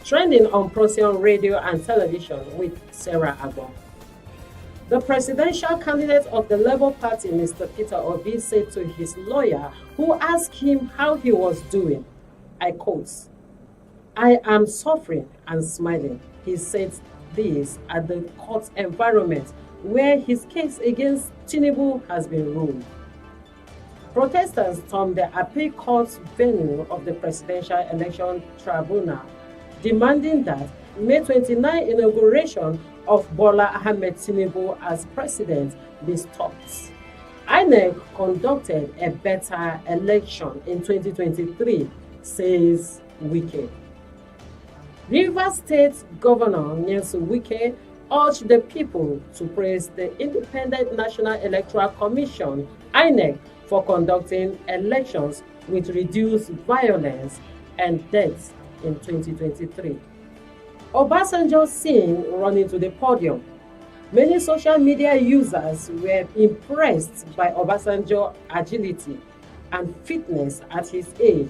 Trending on Procyon radio and television with Sarah Agbo. The presidential candidate of the Labour Party, Mr. Peter Obi, said to his lawyer, who asked him how he was doing, I quote, "I am suffering and smiling." He said this at the court environment where his case against Tinubu has been ruled. Protesters stormed the appeal court venue of the Presidential Election Tribunal, demanding that May 29 inauguration of Bola Ahmed Tinubu as president be stopped. INEC conducted a better election in 2023, says WIKE. Rivers State Governor WIKE urged the people to praise the Independent National Electoral Commission, INEC, for conducting elections with reduced violence and deaths in 2023. Obasanjo seen running to the podium. Many social media users were impressed by Obasanjo's agility and fitness at his age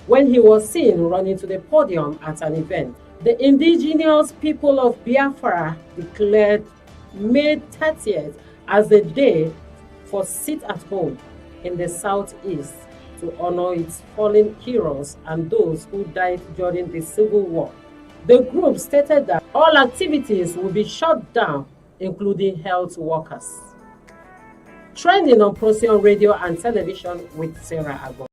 when he was seen running to the podium at an event. The indigenous people of Biafra declared May 30th as the day for sit-at-home in the southeast to honor its fallen heroes and those who died during the Civil War. The group stated that all activities will be shut down, including health workers. Trending on Procyon radio and television with Sarah Agbo.